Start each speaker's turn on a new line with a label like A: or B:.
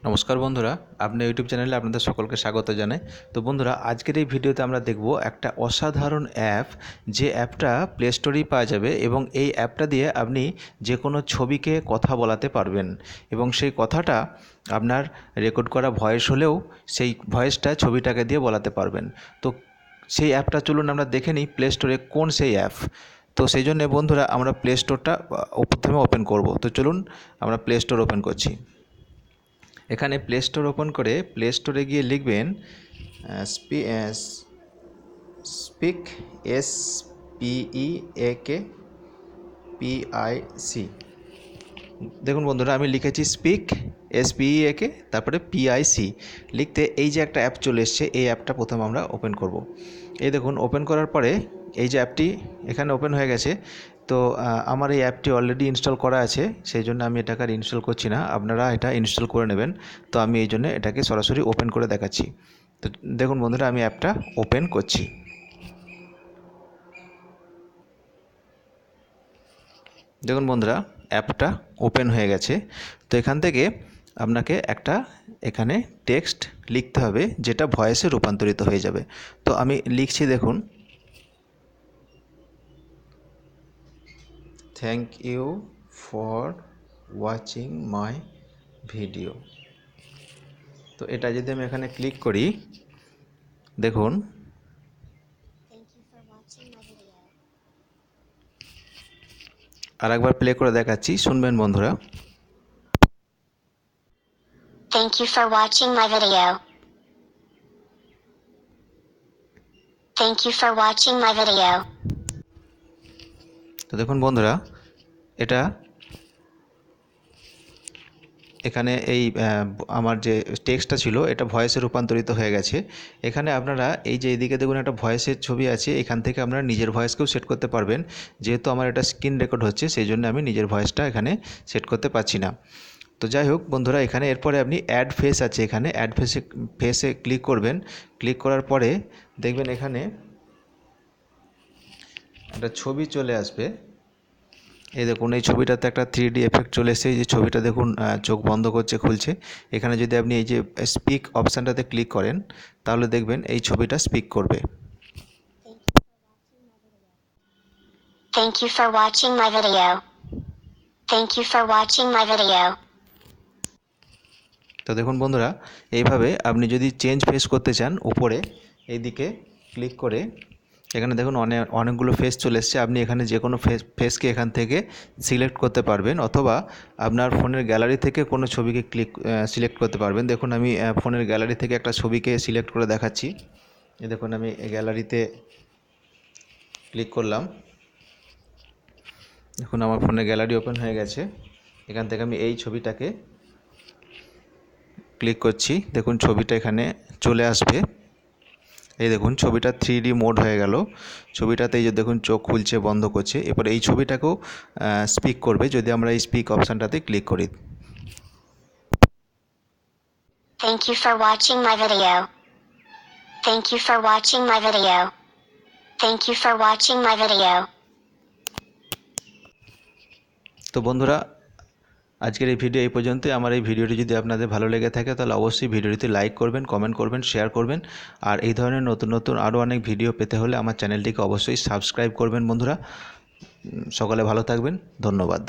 A: নমস্কার বন্ধুরা, আপনার ইউটিউব চ্যানেলে আপনাদের সকলকে স্বাগত জানাই। তো বন্ধুরা, আজকের এই ভিডিওতে আমরা দেখব একটা অসাধারণ অ্যাপ, যে অ্যাপটা প্লে স্টোরেই পাওয়া যাবে এবং এই অ্যাপটা দিয়ে আপনি যে কোনো ছবিকে কথা বলাতে পারবেন এবং সেই কথাটা আপনার রেকর্ড করা ভয়েস হলেও সেই ভয়েসটা ছবিটাকে দিয়ে বলাতে পারবেন। তো সেই অ্যাপটা চলুন আমরা দেখে নিই প্লে স্টোরে কোন সেই অ্যাপ। তো সেই জন্যে বন্ধুরা আমরা প্লে স্টোরটা প্রথমে ওপেন করব। তো চলুন আমরা প্লে স্টোর ওপেন করছি। এখানে প্লে স্টোর ওপেন করে প্লে স্টোরে গিয়ে লিখবেন স্পিক SPEAK PIC। দেখুন বন্ধুরা, আমি লিখেছি স্পিক SPEAK তারপরে PIC। লিখতে এই যে একটা অ্যাপ চলে এসছে, এই অ্যাপটা প্রথম আমরা ওপেন করব। এই দেখুন, ওপেন করার পরে এই যে অ্যাপটি এখানে ওপেন হয়ে গেছে। তো আমার এই অ্যাপটি অলরেডি ইনস্টল করা আছে, সেই জন্য আমি এটাকে আর ইনস্টল করছি না, আপনারা এটা ইনস্টল করে নেবেন। তো আমি এই জন্য এটাকে সরাসরি ওপেন করে দেখাচ্ছি। তো দেখুন বন্ধুরা, আমি অ্যাপটা ওপেন করছি। দেখুন বন্ধুরা, অ্যাপটা ওপেন হয়ে গেছে। তো এখান থেকে আপনাকে একটা এখানে টেক্সট লিখতে হবে, যেটা ভয়েসে রূপান্তরিত হয়ে যাবে। তো আমি লিখছি, দেখুন, thank you for watching my video. তো এটা যদি আমি এখানে ক্লিক করি, দেখুন আর একবার প্লে করে দেখাচ্ছি, শুনবেন বন্ধুরা।
B: Thank you for watching my video. Thank you for watching my video.
A: তো দেখুন বন্ধুরা, এটা এখানে এই আমার যে টেক্সটটা ছিল এটা ভয়েসে রূপান্তরিত হয়ে গেছে। এখানে আপনারা এই যে এদিকে দেখুন একটা ভয়েসের ছবি আছে, এখান থেকে আপনারা নিজের ভয়েসকেও সেট করতে পারবেন। যেহেতু আমার এটা স্ক্রিন রেকর্ড হচ্ছে, সেই জন্য আমি নিজের ভয়েসটা এখানে সেট করতে পারছি না। তো যাই হোক বন্ধুরা, এখানে এরপরে আপনি অ্যাড ফেস আছে, এখানে অ্যাড ফেসে ক্লিক করবেন। ক্লিক করার পরে দেখবেন এখানে একটা ছবি চলে আসবে। এই দেখুন, এই ছবিটাতে একটা 3D এফেক্ট চলে এসেছে। এই যে ছবিটা দেখুন, চোখ বন্ধ করছে, খুলছে। এখানে যদি আপনি এই যে স্পিক অপশানটাতে ক্লিক করেন, তাহলে দেখবেন এই ছবিটা স্পিক করবে।
B: Thank you for watching my video. Thank you for watching my video.
A: তো দেখুন বন্ধুরা, এইভাবে আপনি যদি চেঞ্জ ফেস করতে চান, উপরে এইদিকে ক্লিক করে এখানে দেখুন অনেকগুলো ফেস চলে এসছে। আপনি এখানে যে কোনো ফেসকে এখান থেকে সিলেক্ট করতে পারবেন, অথবা আপনার ফোনের গ্যালারি থেকে কোনো ছবিকে সিলেক্ট করতে পারবেন। দেখুন, আমি ফোনের গ্যালারি থেকে একটা ছবিকে সিলেক্ট করে দেখাচ্ছি। এই দেখুন, আমি গ্যালারিতে ক্লিক করলাম। দেখুন, আমার ফোনের গ্যালারি ওপেন হয়ে গেছে। এখান থেকে আমি এই ছবিটাকে ক্লিক করছি। দেখুন, ছবিটা এখানে চলে আসবে। এই দেখুন, ছবিটা 3D মোড হয়ে গেল। ছবিটাতে এই যে দেখুন চোখ খুলছে, বন্ধ করছে। এরপর এই ছবিটাকেও স্পিক করবে যদি আমরা এই স্পিক অপশানটাতে ক্লিক করি।
B: Thank you for watching my video. Thank you for watching my video. Thank you for watching my video.
A: তো বন্ধুরা, আজকের এই ভিডিও এই পর্যন্তই। আমার এই ভিডিওটি যদি আপনাদের ভালো লেগে থাকে, তাহলে অবশ্যই ভিডিওটিতে লাইক করবেন, কমেন্ট করবেন, শেয়ার করবেন। আর এই ধরনের নতুন নতুন আরও অনেক ভিডিও পেতে হলে আমার চ্যানেলটিকে অবশ্যই সাবস্ক্রাইব করবেন বন্ধুরা। সকলে ভালো থাকবেন, ধন্যবাদ।